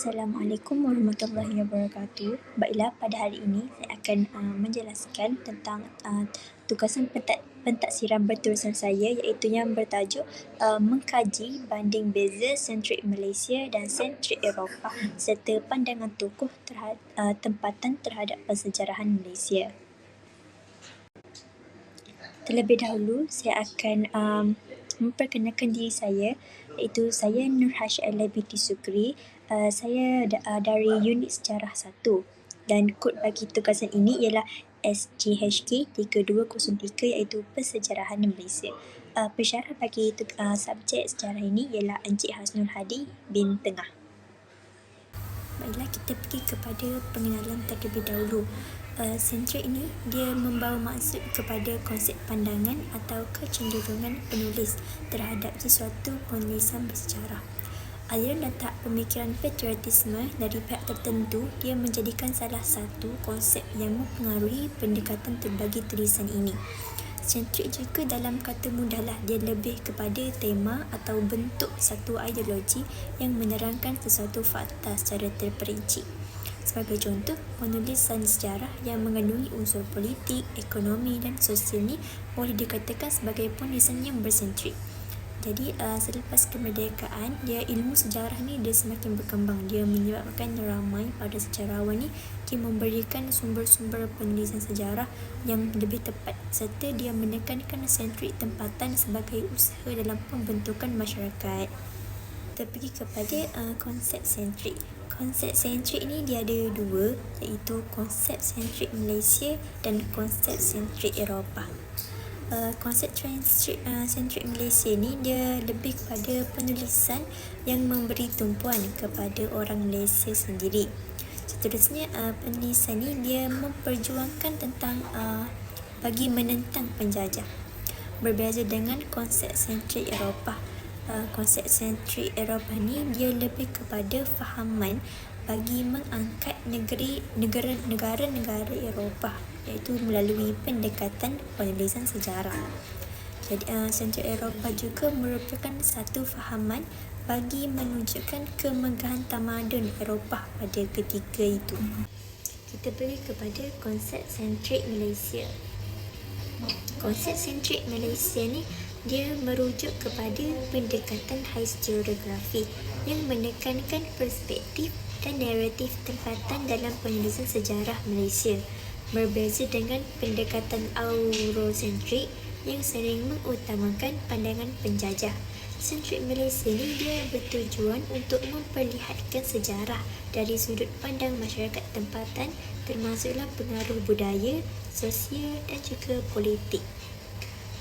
Assalamualaikum warahmatullahi wabarakatuh. Baiklah, pada hari ini saya akan menjelaskan tentang tugasan pentaksiran berterusan saya, iaitu yang bertajuk mengkaji banding beza sentrik Malaysia dan sentrik Eropah serta pandangan tokoh tempatan terhadap pensejarahan Malaysia. Terlebih dahulu, saya akan memperkenalkan diri saya, iaitu saya Nurhash Ella binti Sukri. Saya dari unit sejarah 1 dan kod bagi tugasan ini ialah SGHK 3203, iaitu Persejarahan Malaysia. Pensyarah bagi subjek sejarah ini ialah Encik Hasnul Hadi bin Tengah. Baiklah, kita pergi kepada pengenalan terlebih dahulu. Sentrik ini dia membawa maksud kepada konsep pandangan atau kecenderungan penulis terhadap sesuatu penulisan bersejarah. Aliran dan tahap pemikiran patriotisme dari pihak tertentu dia menjadikan salah satu konsep yang mempengaruhi pendekatan terbagi tulisan ini. Sentrik juga dalam kata mudahlah dia lebih kepada tema atau bentuk satu ideologi yang menerangkan sesuatu fakta secara terperinci. Sebagai contoh, penulisan sejarah yang mengandungi unsur politik, ekonomi dan sosial ni boleh dikatakan sebagai penulisan yang bersentrik. Jadi selepas kemerdekaan, ilmu sejarah ni dia semakin berkembang. Dia menyebabkan ramai pada sejarawan ni dia memberikan sumber-sumber penulisan sejarah yang lebih tepat, serta dia menekankan sentrik tempatan sebagai usaha dalam pembentukan masyarakat. Kita pergi kepada konsep sentrik. Konsep sentrik ni dia ada dua, iaitu konsep sentrik Malaysia dan konsep sentrik Eropah. Konsep sentrik Malaysia ni dia lebih kepada penulisan yang memberi tumpuan kepada orang Malaysia sendiri. Seterusnya, penulisan ni dia memperjuangkan tentang bagi menentang penjajah. Berbeza dengan konsep sentrik Eropah. Konsep sentrik Eropah ni dia lebih kepada fahaman bagi mengangkat negara-negara Eropah, iaitu melalui pendekatan penulisan sejarah. Jadi sentrik Eropah juga merupakan satu fahaman bagi menunjukkan kemegahan tamadun Eropah pada ketika itu. Kita pergi kepada konsep sentrik Malaysia. Konsep sentrik Malaysia ni dia merujuk kepada pendekatan historiografi yang menekankan perspektif dan naratif tempatan dalam penulisan sejarah Malaysia, berbeza dengan pendekatan Eurocentrik yang sering mengutamakan pandangan penjajah. Sentrik Malaysia ni dia bertujuan untuk memperlihatkan sejarah dari sudut pandang masyarakat tempatan, termasuklah pengaruh budaya, sosial dan juga politik.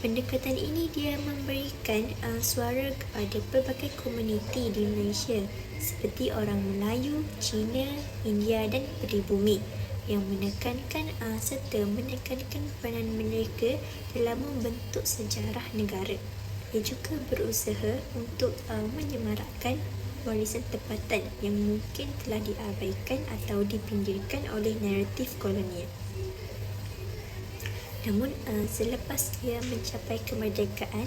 Pendekatan ini dia memberikan suara kepada pelbagai komuniti di Malaysia seperti orang Melayu, Cina, India dan pribumi yang menekankan peranan mereka dalam membentuk sejarah negara. Ia juga berusaha untuk menyemarakkan warisan tempatan yang mungkin telah diabaikan atau dipinggirkan oleh naratif kolonial. Namun selepas dia mencapai kemerdekaan,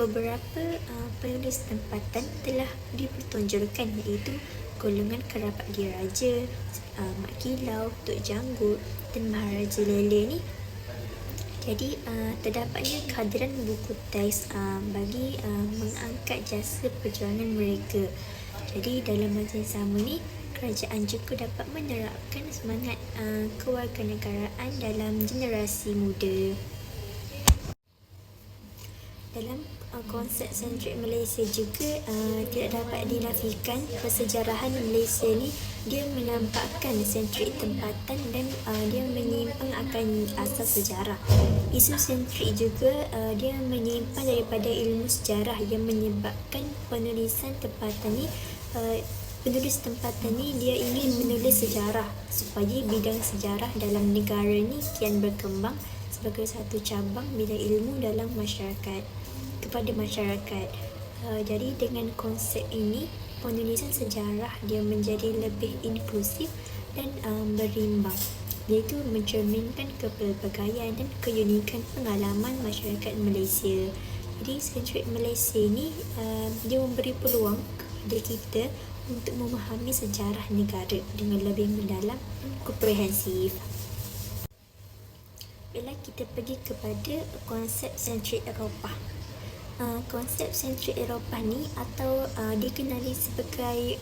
beberapa penulis tempatan telah dipertonjolkan, iaitu golongan kerabat diraja, Mak Kilau, Tok Janggut dan Maharaja Lele ni. Jadi terdapatnya kehadiran buku teks bagi mengangkat jasa perjuangan mereka. Jadi dalam masa yang sama ni, kerajaan juga dapat menerapkan semangat kewarganegaraan dalam generasi muda. Dalam konsep sentrik Malaysia juga tidak dapat dinafikan persejarahan Malaysia ni dia menampakkan sentrik tempatan dan dia menyimpang akan asas sejarah. Isu sentrik juga dia menyimpan daripada ilmu sejarah yang menyebabkan penulisan tempatan ni penulis tempatan ni dia ingin menulis sejarah supaya bidang sejarah dalam negara ni kian berkembang sebagai satu cabang bidang ilmu dalam masyarakat kepada masyarakat. Jadi dengan konsep ini, penulisan sejarah dia menjadi lebih inklusif dan berimbang, iaitu mencerminkan kepelbagaian dan keunikan pengalaman masyarakat Malaysia. Jadi sentrik Malaysia ni dia memberi peluang kepada kita untuk memahami sejarah negara dengan lebih mendalam dan komprehensif. Bila kita pergi kepada konsep sentrik Eropah. Konsep sentrik Eropah ni atau dikenali sebagai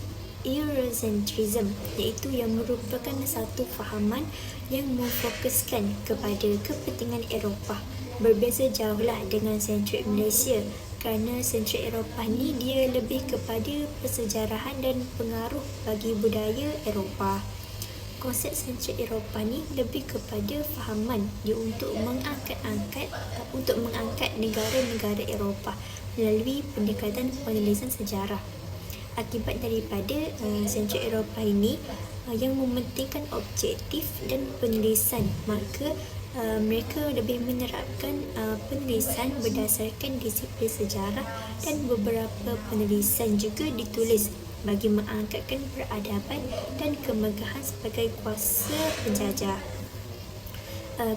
Eurocentrism, iaitu yang merupakan satu fahaman yang memfokuskan kepada kepentingan Eropah. Berbeza jauhlah dengan sentrik Malaysia, kerana sentrik Eropah ni dia lebih kepada persejarahan dan pengaruh bagi budaya Eropah. Konsep sentrik Eropah ni lebih kepada fahaman dia untuk mengangkat negara-negara Eropah melalui pendekatan penulisan sejarah. Akibat daripada sentrik Eropah ini yang mementingkan objektif dan penulisan, maka mereka lebih menerapkan penulisan berdasarkan disiplin sejarah, dan beberapa penulisan juga ditulis bagi mengangkatkan peradaban dan kemegahan sebagai kuasa penjajah.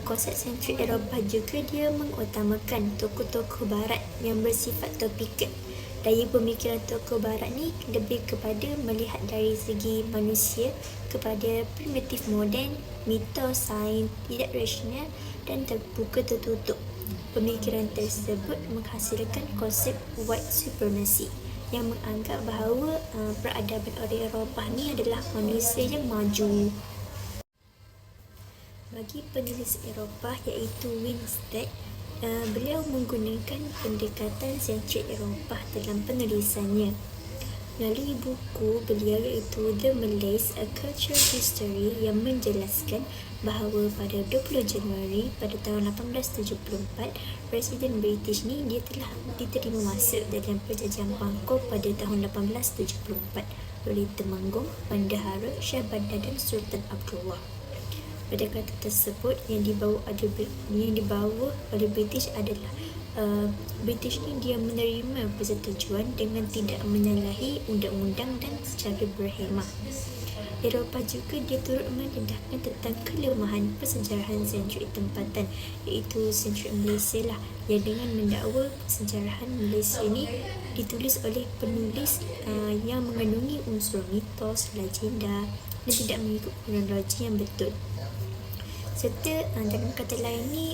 Konsep sentrik Eropah juga dia mengutamakan tokoh-tokoh barat yang bersifat topikal. Daya pemikiran tokoh barat ni lebih kepada melihat dari segi manusia kepada primitif moden, mitos, sains, tidak rasional dan terbuka tertutup. Pemikiran tersebut menghasilkan konsep white supremacy yang menganggap bahawa peradaban orang Eropah ni adalah manusia yang maju. Bagi penulis Eropah iaitu Winstead, beliau menggunakan pendekatan sentrik Eropah dalam penulisannya. Melalui buku beliau iaitu The Malays, A Cultural History, yang menjelaskan bahawa pada 20 Januari pada tahun 1874, Presiden British ni dia telah diterima masuk dalam perjanjian Bangkok pada tahun 1874 oleh Temanggung, Bendahara, Shah Bandar dan Sultan Abdullah. Pada kata tersebut yang dibawa oleh British adalah British ni dia menerima persetujuan dengan tidak menyalahi undang-undang dan secara berhemah. Eropah juga dia turut mendedahkan tentang kelemahan persejarahan sentrik tempatan, iaitu sentrik Malaysia lah, yang dengan mendakwa persejarahan Malaysia ni ditulis oleh penulis yang mengandungi unsur mitos, legenda dan tidak mengikut kronologi yang betul. Serta dalam kata lain ni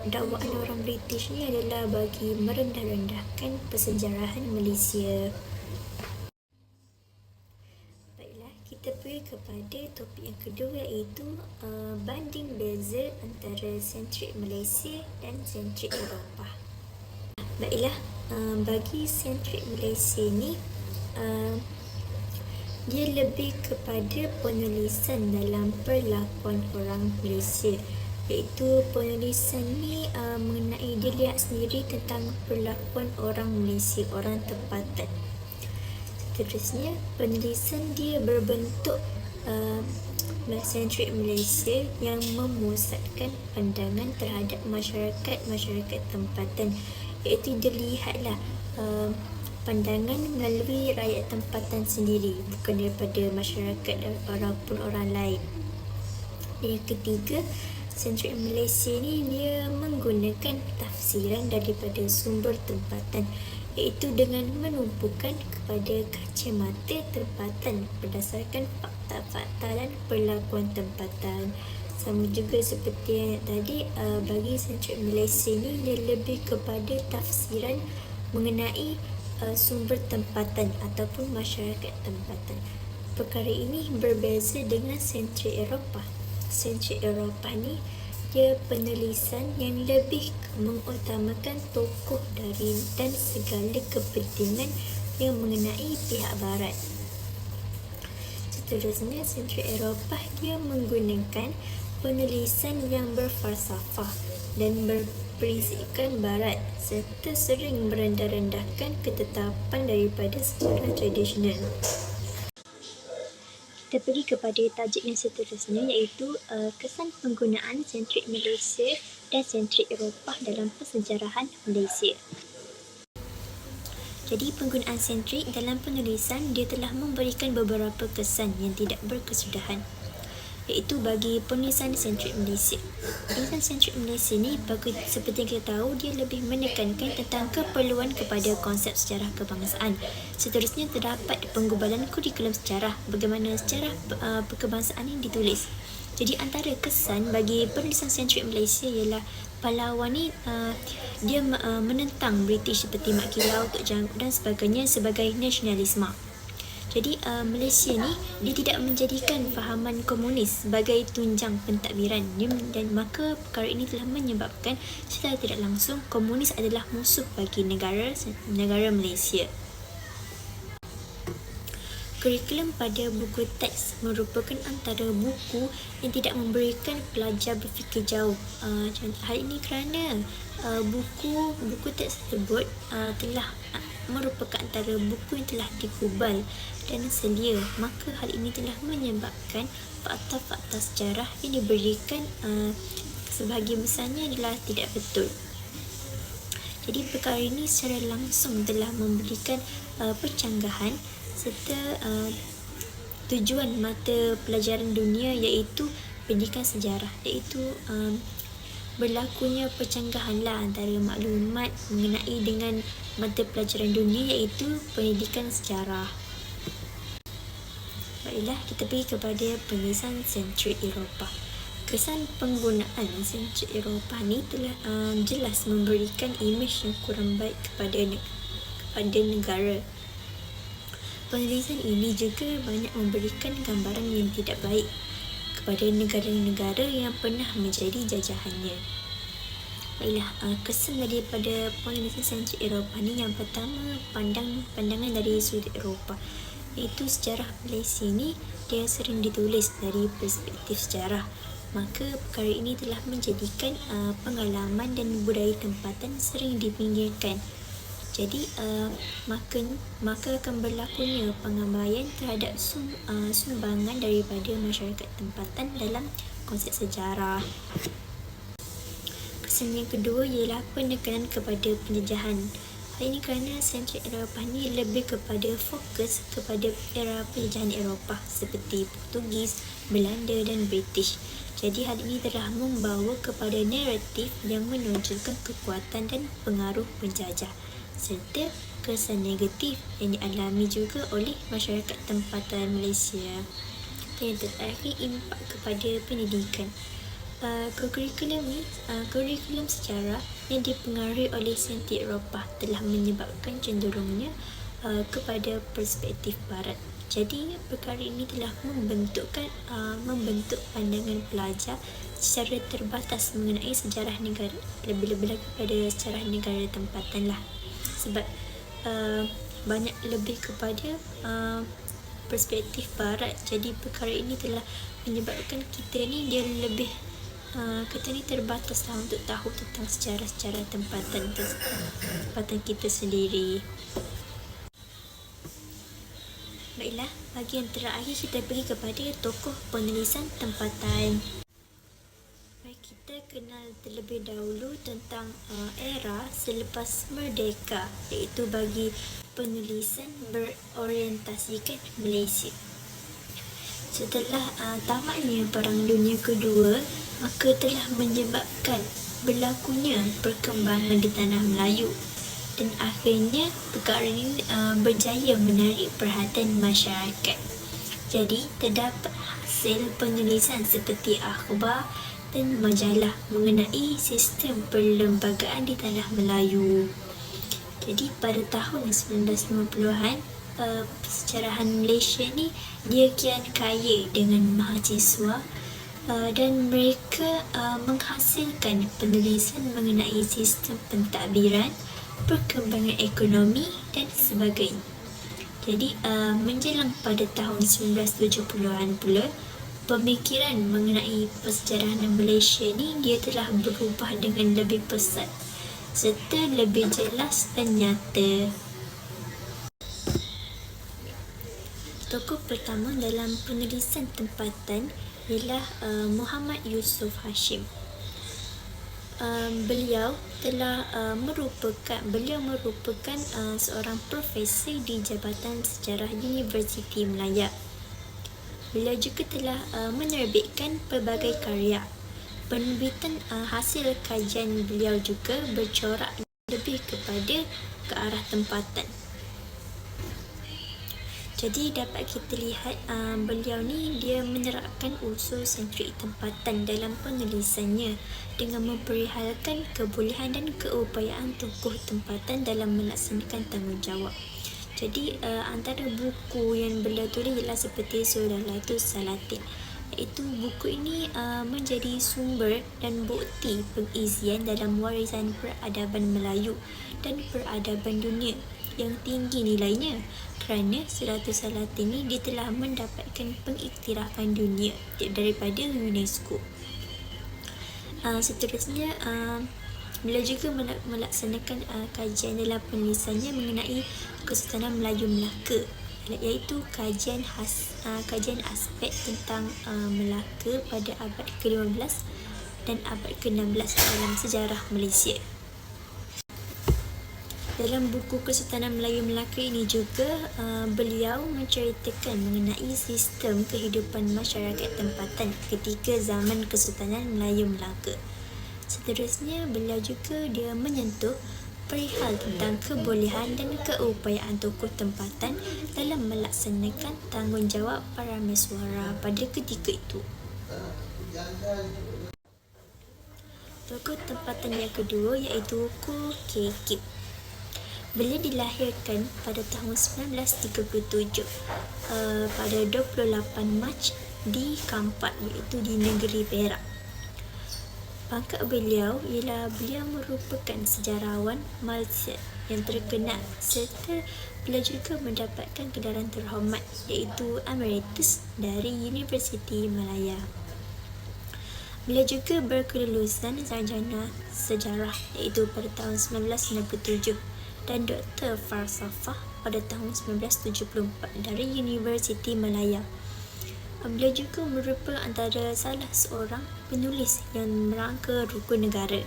dakwaan orang British ni adalah bagi merendah-rendahkan persejarahan Malaysia. Baiklah, kita pergi kepada topik yang kedua, iaitu banding beza antara sentrik Malaysia dan sentrik Eropah. Baiklah, bagi sentrik Malaysia ni dia lebih kepada penulisan dalam perlakuan orang Malaysia, iaitu penulisan ni mengenai dia lihat sendiri tentang perlakuan orang Malaysia, orang tempatan. Seterusnya, penulisan dia berbentuk sentrik Malaysia yang memusatkan pandangan terhadap masyarakat tempatan, iaitu dilihatlah pandangan melalui rakyat tempatan sendiri, bukan daripada masyarakat ataupun orang lain. Yang ketiga, sentrik Malaysia ni dia menggunakan tafsiran daripada sumber tempatan, iaitu dengan menumpukan kepada kacamata tempatan berdasarkan fakta-fakta dan perlakuan tempatan. Sama juga seperti yang tadi, bagi sentrik Malaysia ni dia lebih kepada tafsiran mengenai sumber tempatan ataupun masyarakat tempatan. Perkara ini berbeza dengan sentrik Eropah. Sentrik Eropah ni dia penulisan yang lebih mengutamakan tokoh dari dan segala kepentingan yang mengenai pihak barat. Seterusnya, sentrik Eropah dia menggunakan penulisan yang berfalsafah dan berprinsipkan barat, serta sering merendah-rendahkan ketetapan daripada sejarah tradisional. Kita pergi kepada tajuk yang seterusnya, iaitu kesan penggunaan sentrik Malaysia dan sentrik Eropah dalam persejarahan Malaysia. Jadi penggunaan sentrik dalam penulisan dia telah memberikan beberapa kesan yang tidak berkesudahan. iaitu bagi penulisan sentrik Malaysia. Penulisan sentrik Malaysia ni seperti yang kita tahu, dia lebih menekankan tentang keperluan kepada konsep sejarah kebangsaan. Seterusnya terdapat penggubalan kurikulum sejarah, bagaimana sejarah kebangsaan ini ditulis. Jadi antara kesan bagi penulisan sentrik Malaysia ialah pahlawan ni dia menentang British seperti Mat Kilau, Tok Janggut dan sebagainya sebagai nasionalisme. Jadi Malaysia ni dia tidak menjadikan fahaman komunis sebagai tunjang pentadbiran, dan maka perkara ini telah menyebabkan secara tidak langsung komunis adalah musuh bagi negara Malaysia. Kurikulum pada buku teks merupakan antara buku yang tidak memberikan pelajar berfikir jauh. Hal ini kerana buku teks tersebut telah merupakan antara buku yang telah digubal dan selia, maka hal ini telah menyebabkan fakta-fakta sejarah yang diberikan sebahagian besarnya adalah tidak betul. Jadi perkara ini secara langsung telah memberikan percanggahan serta tujuan mata pelajaran dunia, iaitu pendidikan sejarah, iaitu berlakunya percanggahan antara maklumat mengenai dengan mata pelajaran dunia, iaitu pendidikan sejarah. Baiklah, kita pergi kepada penulisan sentrik Eropah. Kesan penggunaan sentrik Eropah ni telah jelas memberikan imej yang kurang baik kepada negara. Penulisan ini juga banyak memberikan gambaran yang tidak baik kepada negara-negara yang pernah menjadi jajahannya. Baiklah, kesan daripada penulisan sentrik Eropah ni, yang pertama, pandangan dari sudut Eropah, iaitu sejarah Malaysia ni dia sering ditulis dari perspektif sejarah. Maka perkara ini telah menjadikan pengalaman dan budaya tempatan sering dipinggirkan. Jadi maka akan berlakunya pengabaian terhadap sumbangan daripada masyarakat tempatan dalam konsep sejarah. Kesan yang kedua ialah penekanan kepada penjajahan. Hal ini kerana sentrik Eropah ni lebih kepada fokus kepada era penjajahan Eropah seperti Portugis, Belanda dan British. Jadi hal ini telah membawa kepada naratif yang menonjolkan kekuatan dan pengaruh penjajah, serta kesan negatif yang dialami juga oleh masyarakat tempatan Malaysia. Dan yang terakhir, impak kepada pendidikan. Kurikulum sejarah yang dipengaruhi oleh sentrik Eropah telah menyebabkan cenderungnya kepada perspektif barat. Jadi perkara ini telah membentuk pandangan pelajar secara terbatas mengenai sejarah negara, lebih-lebih lagi pada sejarah negara tempatan lah. Sebab banyak lebih kepada perspektif barat. Jadi perkara ini telah menyebabkan kita ni dia lebih terbatas lah untuk tahu tentang sejarah-sejarah tempatan kita sendiri. Baiklah, bahagian terakhir kita pergi kepada tokoh penulisan tempatan. Baik, kita kenal terlebih dahulu tentang era selepas merdeka, iaitu bagi penulisan berorientasikan Malaysia. Setelah tamatnya Perang Dunia Kedua, maka telah menyebabkan berlakunya perkembangan di tanah Melayu, dan akhirnya perkara ini berjaya menarik perhatian masyarakat. Jadi terdapat hasil penulisan seperti akhbar dan majalah mengenai sistem perlembagaan di tanah Melayu. Jadi pada tahun 1950-an, sejarahan Malaysia ni dia kian kaya dengan mahasiswa, dan mereka menghasilkan penulisan mengenai sistem pentadbiran, perkembangan ekonomi dan sebagainya. Jadi menjelang pada tahun 1970-an pula, pemikiran mengenai persejarahan Malaysia ni dia telah berubah dengan lebih pesat serta lebih jelas dan nyata. Tokoh pertama dalam penulisan tempatan ialah Muhammad Yusof Hashim. Beliau merupakan seorang profesor di Jabatan Sejarah Universiti Melayu. Beliau juga telah menerbitkan pelbagai karya. Penerbitan hasil kajian beliau juga bercorak lebih kepada ke arah tempatan. Jadi dapat kita lihat beliau ni dia menerapkan unsur sentrik tempatan dalam penulisannya dengan memperihalkan kebolehan dan keupayaan tokoh tempatan dalam melaksanakan tanggungjawab. Jadi antara buku yang beliau tulis ialah seperti Surahlatus Salatin, iaitu buku ini menjadi sumber dan bukti pengisian dalam warisan peradaban Melayu dan peradaban dunia yang tinggi nilainya, kerana Surahlatus Salatin ini dia telah mendapatkan pengiktirafan dunia daripada UNESCO. Seterusnya beliau juga melaksanakan kajian dalam penulisannya mengenai Kesultanan Melayu Melaka, iaitu kajian aspek tentang Melaka pada abad ke-15 dan abad ke-16 dalam sejarah Malaysia. Dalam buku Kesultanan Melayu Melaka ini juga beliau menceritakan mengenai sistem kehidupan masyarakat tempatan ketika zaman Kesultanan Melayu Melaka. Seterusnya beliau juga dia menyentuh perihal tentang kebolehan dan keupayaan tokoh tempatan dalam melaksanakan tanggungjawab para mesuara pada ketika itu. Tokoh tempatan yang kedua iaitu Ko Kay Kip. Beliau dilahirkan pada tahun 1937 pada 28 Mac di Kampat, iaitu di negeri Perak. Pangkat beliau ialah beliau merupakan sejarawan Malaysia yang terkenal serta beliau juga mendapatkan gedaran terhormat iaitu Emeritus dari Universiti Malaya. Beliau juga berkelulusan sarjana sejarah iaitu pada tahun 1997 dan Doktor Falsafah pada tahun 1974 dari Universiti Malaya. Beliau juga merupakan antara salah seorang penulis yang merangka rukun negara.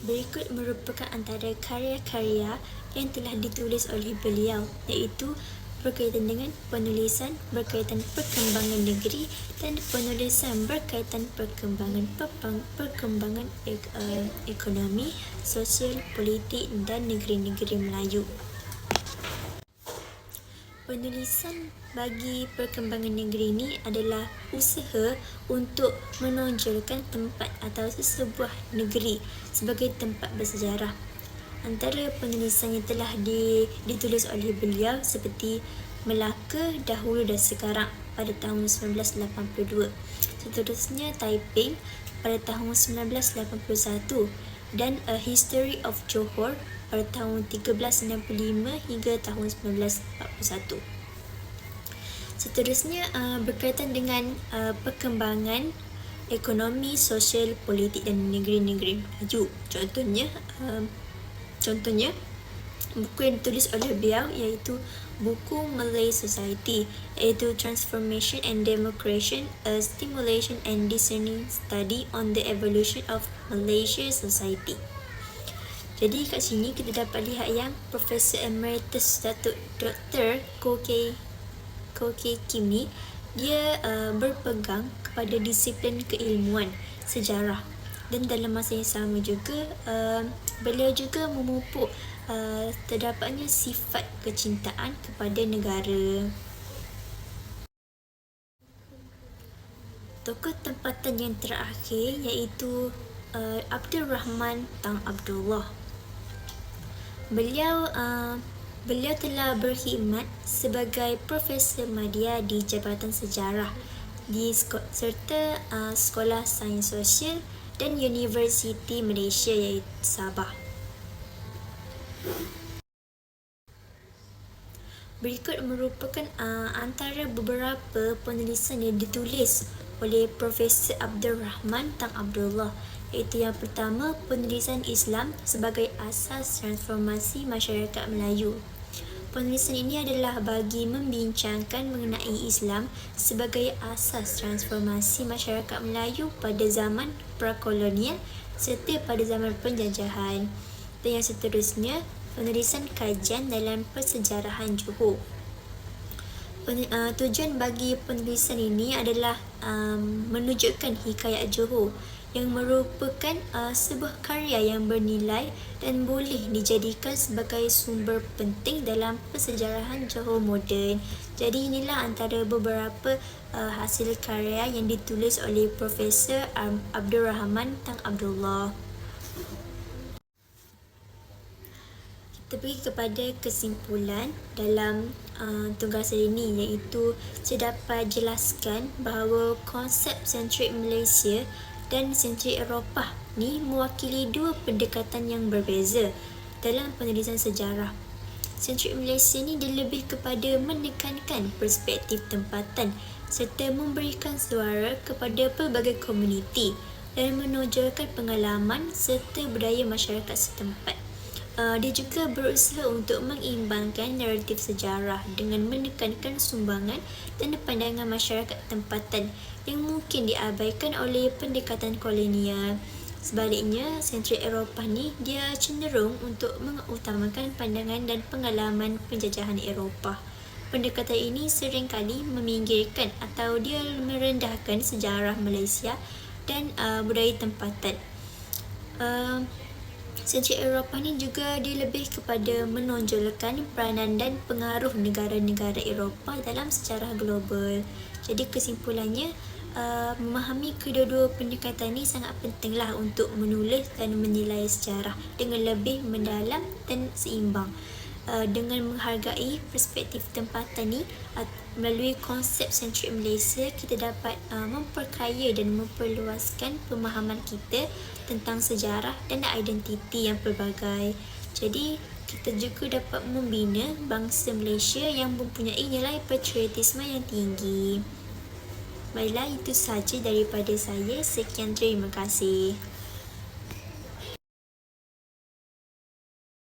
Berikut merupakan antara karya-karya yang telah ditulis oleh beliau, iaitu berkaitan dengan penulisan berkaitan perkembangan negeri dan penulisan berkaitan perkembangan ekonomi, sosial, politik dan negeri-negeri Melayu. Penulisan bagi perkembangan negeri ini adalah usaha untuk menonjolkan tempat atau sesebuah negeri sebagai tempat bersejarah. Antara penulisan yang telah ditulis oleh beliau seperti Melaka Dahulu dan Sekarang pada tahun 1982, seterusnya Taiping pada tahun 1981 dan A History of Johor pada tahun 1365 hingga tahun 1941. Seterusnya berkaitan dengan perkembangan ekonomi, sosial, politik dan negeri-negeri maju. Contohnya, buku yang ditulis oleh beliau iaitu buku Malay Society, iaitu Transformation and Democration, a Stimulation and Discerning Study on the Evolution of Malaysia Society. Jadi kat sini kita dapat lihat yang Profesor Emeritus Datuk Dr. Ko Kay Kim ni dia berpegang kepada disiplin keilmuan sejarah, dan dalam masa yang sama juga beliau juga memupuk terdapatnya sifat kecintaan kepada negara. Tokoh tempatan yang terakhir iaitu Abdul Rahman Tang Abdullah. Beliau telah berkhidmat sebagai Profesor Madya di Jabatan Sejarah serta Sekolah Sains Sosial dan Universiti Malaysia iaitu Sabah. Berikut merupakan antara beberapa penulisan yang ditulis oleh Profesor Abdul Rahman Tang Abdullah, iaitu yang pertama, penulisan Islam sebagai asas transformasi masyarakat Melayu. Penulisan ini adalah bagi membincangkan mengenai Islam sebagai asas transformasi masyarakat Melayu pada zaman prakolonial serta pada zaman penjajahan. Dan yang seterusnya, penulisan kajian dalam persejarahan Johor. Tujuan bagi penulisan ini adalah menunjukkan hikayat Johor yang merupakan sebuah karya yang bernilai dan boleh dijadikan sebagai sumber penting dalam persejarahan Johor moden. Jadi inilah antara beberapa hasil karya yang ditulis oleh Profesor Abdul Rahman Tang Abdullah. Kita pergi kepada kesimpulan dalam tugas saya ini, iaitu saya dapat jelaskan bahawa konsep sentrik Malaysia dan sentrik Eropah ni mewakili dua pendekatan yang berbeza dalam penulisan sejarah. Sentrik Malaysia ni dia lebih kepada menekankan perspektif tempatan serta memberikan suara kepada pelbagai komuniti dan menonjolkan pengalaman serta budaya masyarakat setempat. Dia juga berusaha untuk mengimbangkan naratif sejarah dengan menekankan sumbangan dan pandangan masyarakat tempatan yang mungkin diabaikan oleh pendekatan kolonial. Sebaliknya, sentrik Eropah ni dia cenderung untuk mengutamakan pandangan dan pengalaman penjajahan Eropah. Pendekatan ini seringkali meminggirkan atau dia merendahkan sejarah Malaysia dan budaya tempatan. Sentrik Eropah ni juga dia lebih kepada menonjolkan peranan dan pengaruh negara-negara Eropah dalam sejarah global. Jadi kesimpulannya, memahami kedua-dua pendekatan ni sangat pentinglah untuk menulis dan menilai sejarah dengan lebih mendalam dan seimbang. Dengan menghargai perspektif tempatan ni, melalui konsep sentrik Malaysia, kita dapat memperkaya dan memperluaskan pemahaman kita tentang sejarah dan identiti yang pelbagai. Jadi, kita juga dapat membina bangsa Malaysia yang mempunyai nilai patriotisme yang tinggi. Baiklah, itu sahaja daripada saya. Sekian, terima kasih.